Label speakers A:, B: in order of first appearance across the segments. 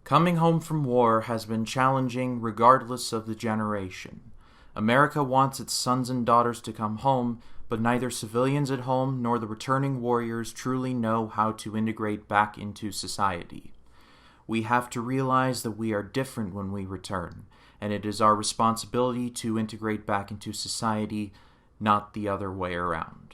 A: Coming home from war has been challenging regardless of the generation. America wants its sons and daughters to come home, but neither civilians at home nor the returning warriors truly know how to integrate back into society. We have to realize that we are different when we return, and it is our responsibility to integrate back into society, not the other way around.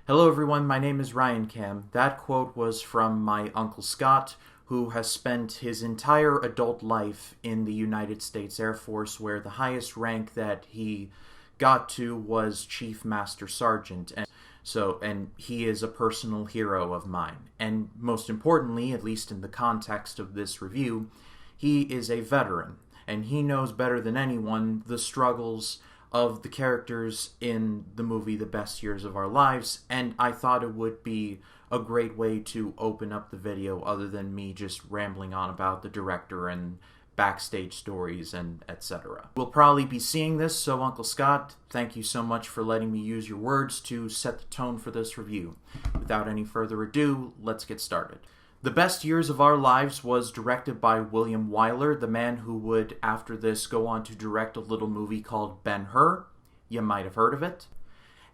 A: Hello everyone, my name is Ryan Cam. That quote was from my Uncle Scott, who has spent his entire adult life in the United States Air Force, where the highest rank that he got to was Chief Master Sergeant. And he is a personal hero of mine. And most importantly, at least in the context of this review, he is a veteran, and he knows better than anyone the struggles of the characters in the movie The Best Years of Our Lives, and I thought it would be a great way to open up the video other than me just rambling on about the director and backstage stories and etc. We'll probably be seeing this, so Uncle Scott, thank you so much for letting me use your words to set the tone for this review. Without any further ado, let's get started. The Best Years of Our Lives was directed by William Wyler, the man who would, after this, go on to direct a little movie called Ben-Hur. You might have heard of it.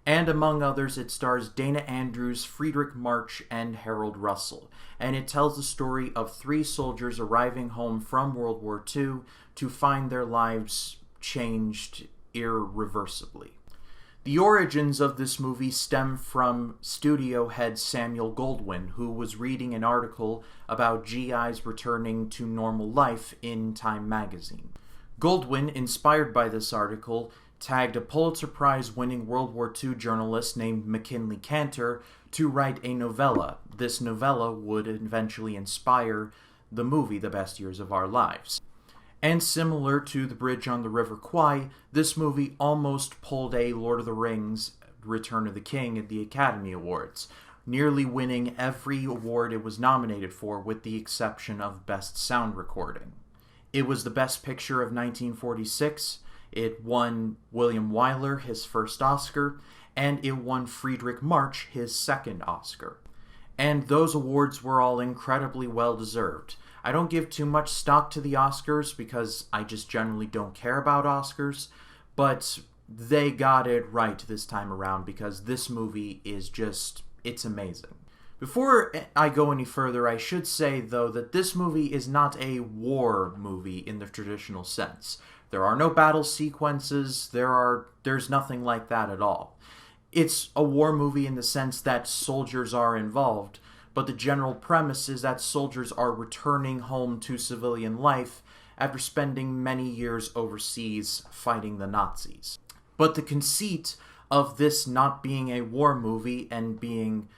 A: And among others, it stars Dana Andrews, Friedrich March, and Harold Russell. And it tells the story of three soldiers arriving home from World War II to find their lives changed irreversibly. The origins of this movie stem from studio head Samuel Goldwyn, who was reading an article about GIs returning to normal life in Time magazine. Goldwyn, inspired by this article, tagged a Pulitzer Prize-winning World War II journalist named McKinley Cantor to write a novella. This novella would eventually inspire the movie The Best Years of Our Lives. And similar to The Bridge on the River Kwai, this movie almost pulled a Lord of the Rings Return of the King at the Academy Awards, nearly winning every award it was nominated for with the exception of Best Sound Recording. It was the Best Picture of 1946, it won William Wyler his first Oscar, and it won Friedrich March his second Oscar. And those awards were all incredibly well-deserved. I don't give too much stock to the Oscars because I just generally don't care about Oscars, but they got it right this time around because this movie is just, it's amazing. Before I go any further, I should say, though, that this movie is not a war movie in the traditional sense. There are no battle sequences, there's nothing like that at all. It's a war movie in the sense that soldiers are involved, but the general premise is that soldiers are returning home to civilian life after spending many years overseas fighting the Nazis. But the conceit of this not being a war movie and being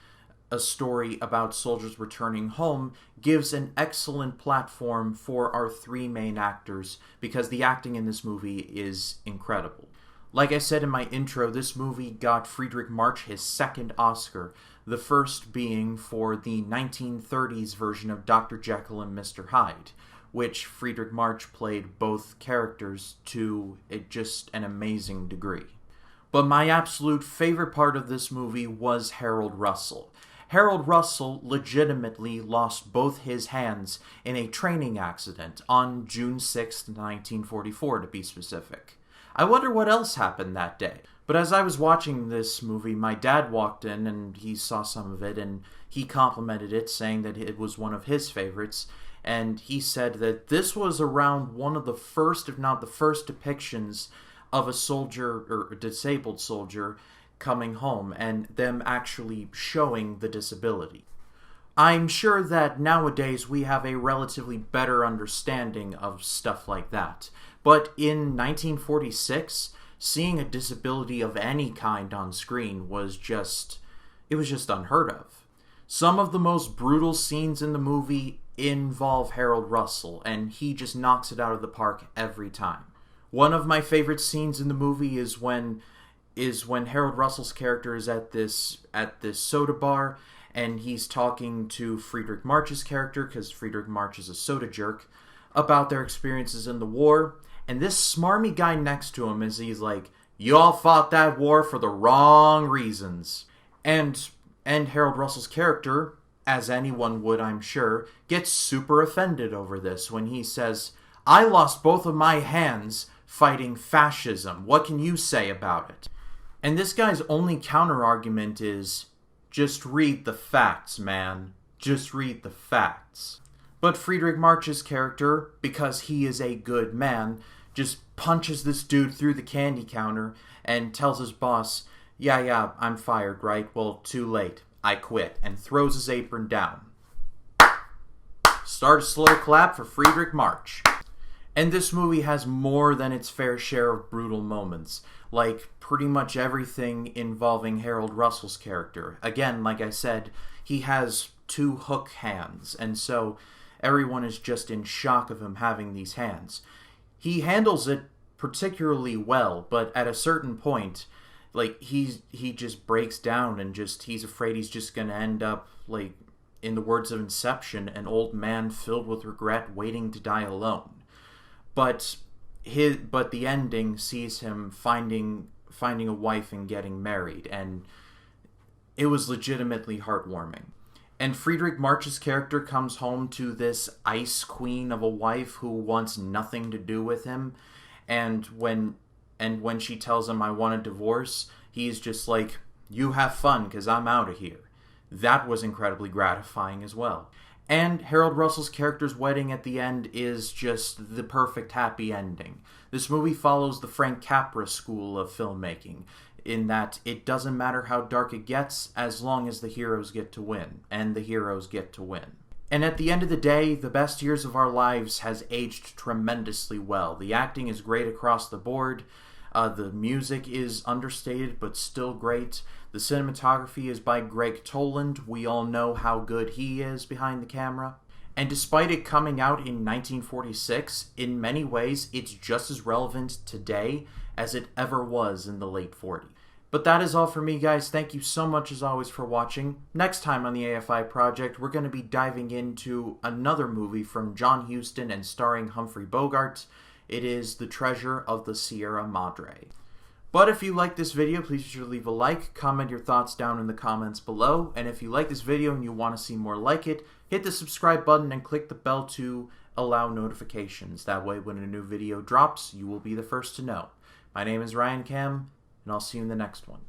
A: a story about soldiers returning home gives an excellent platform for our three main actors because the acting in this movie is incredible. Like I said in my intro, this movie got Friedrich March his second Oscar, the first being for the 1930s version of Dr. Jekyll and Mr. Hyde, which Friedrich March played both characters to just an amazing degree. But my absolute favorite part of this movie was Harold Russell. Harold Russell legitimately lost both his hands in a training accident on June 6, 1944 to be specific. I wonder what else happened that day. But as I was watching this movie, my dad walked in and he saw some of it and he complimented it, saying that it was one of his favorites. And he said that this was around one of the first, if not the first, depictions of a soldier or a disabled soldier coming home and them actually showing the disability. I'm sure that nowadays we have a relatively better understanding of stuff like that. But in 1946, seeing a disability of any kind on screen was just unheard of. Some of the most brutal scenes in the movie involve Harold Russell, and he just knocks it out of the park every time. One of my favorite scenes in the movie is when Harold Russell's character is at this soda bar, and he's talking to Friedrich March's character, because Friedrich March is a soda jerk, about their experiences in the war. And this smarmy guy next to him he's like, "You all fought that war for the wrong reasons." And Harold Russell's character as anyone would, I'm sure, gets super offended over this when he says, "I lost both of my hands fighting fascism. What can you say about it?" And this guy's only counter-argument is, just read the facts, man. Just read the facts. But Friedrich March's character, because he is a good man, just punches this dude through the candy counter and tells his boss, yeah, I'm fired, right? Well, too late. I quit. And throws his apron down. Start a slow clap for Friedrich March. And this movie has more than its fair share of brutal moments. Like, pretty much everything involving Harold Russell's character. Again, like I said, he has 2 hook hands, and so everyone is just in shock of him having these hands. He handles it particularly well, but at a certain point, like, he just breaks down and he's afraid he's just gonna end up, like, in the words of Inception, an old man filled with regret waiting to die alone. But the ending sees him finding a wife and getting married, and it was legitimately heartwarming. And Friedrich March's character comes home to this ice queen of a wife who wants nothing to do with him, and when she tells him, "I want a divorce," he's just like, "You have fun, because I'm out of here." That was incredibly gratifying as well. And Harold Russell's character's wedding at the end is just the perfect happy ending. This movie follows the Frank Capra school of filmmaking, in that it doesn't matter how dark it gets as long as the heroes get to win, and the heroes get to win. And at the end of the day, The Best Years of Our Lives has aged tremendously well. The acting is great across the board. The music is understated but still great. The cinematography is by Greg Toland. We all know how good he is behind the camera. And despite it coming out in 1946, in many ways it's just as relevant today as it ever was in the late 40s. But that is all for me, guys. Thank you so much, as always, for watching. Next time on the AFI Project, we're going to be diving into another movie from John Huston and starring Humphrey Bogart. It is The Treasure of the Sierra Madre. But if you like this video, please be sure to leave a like, comment your thoughts down in the comments below, and if you like this video and you want to see more like it, hit the subscribe button and click the bell to allow notifications. That way, when a new video drops, you will be the first to know. My name is Ryan Cam, and I'll see you in the next one.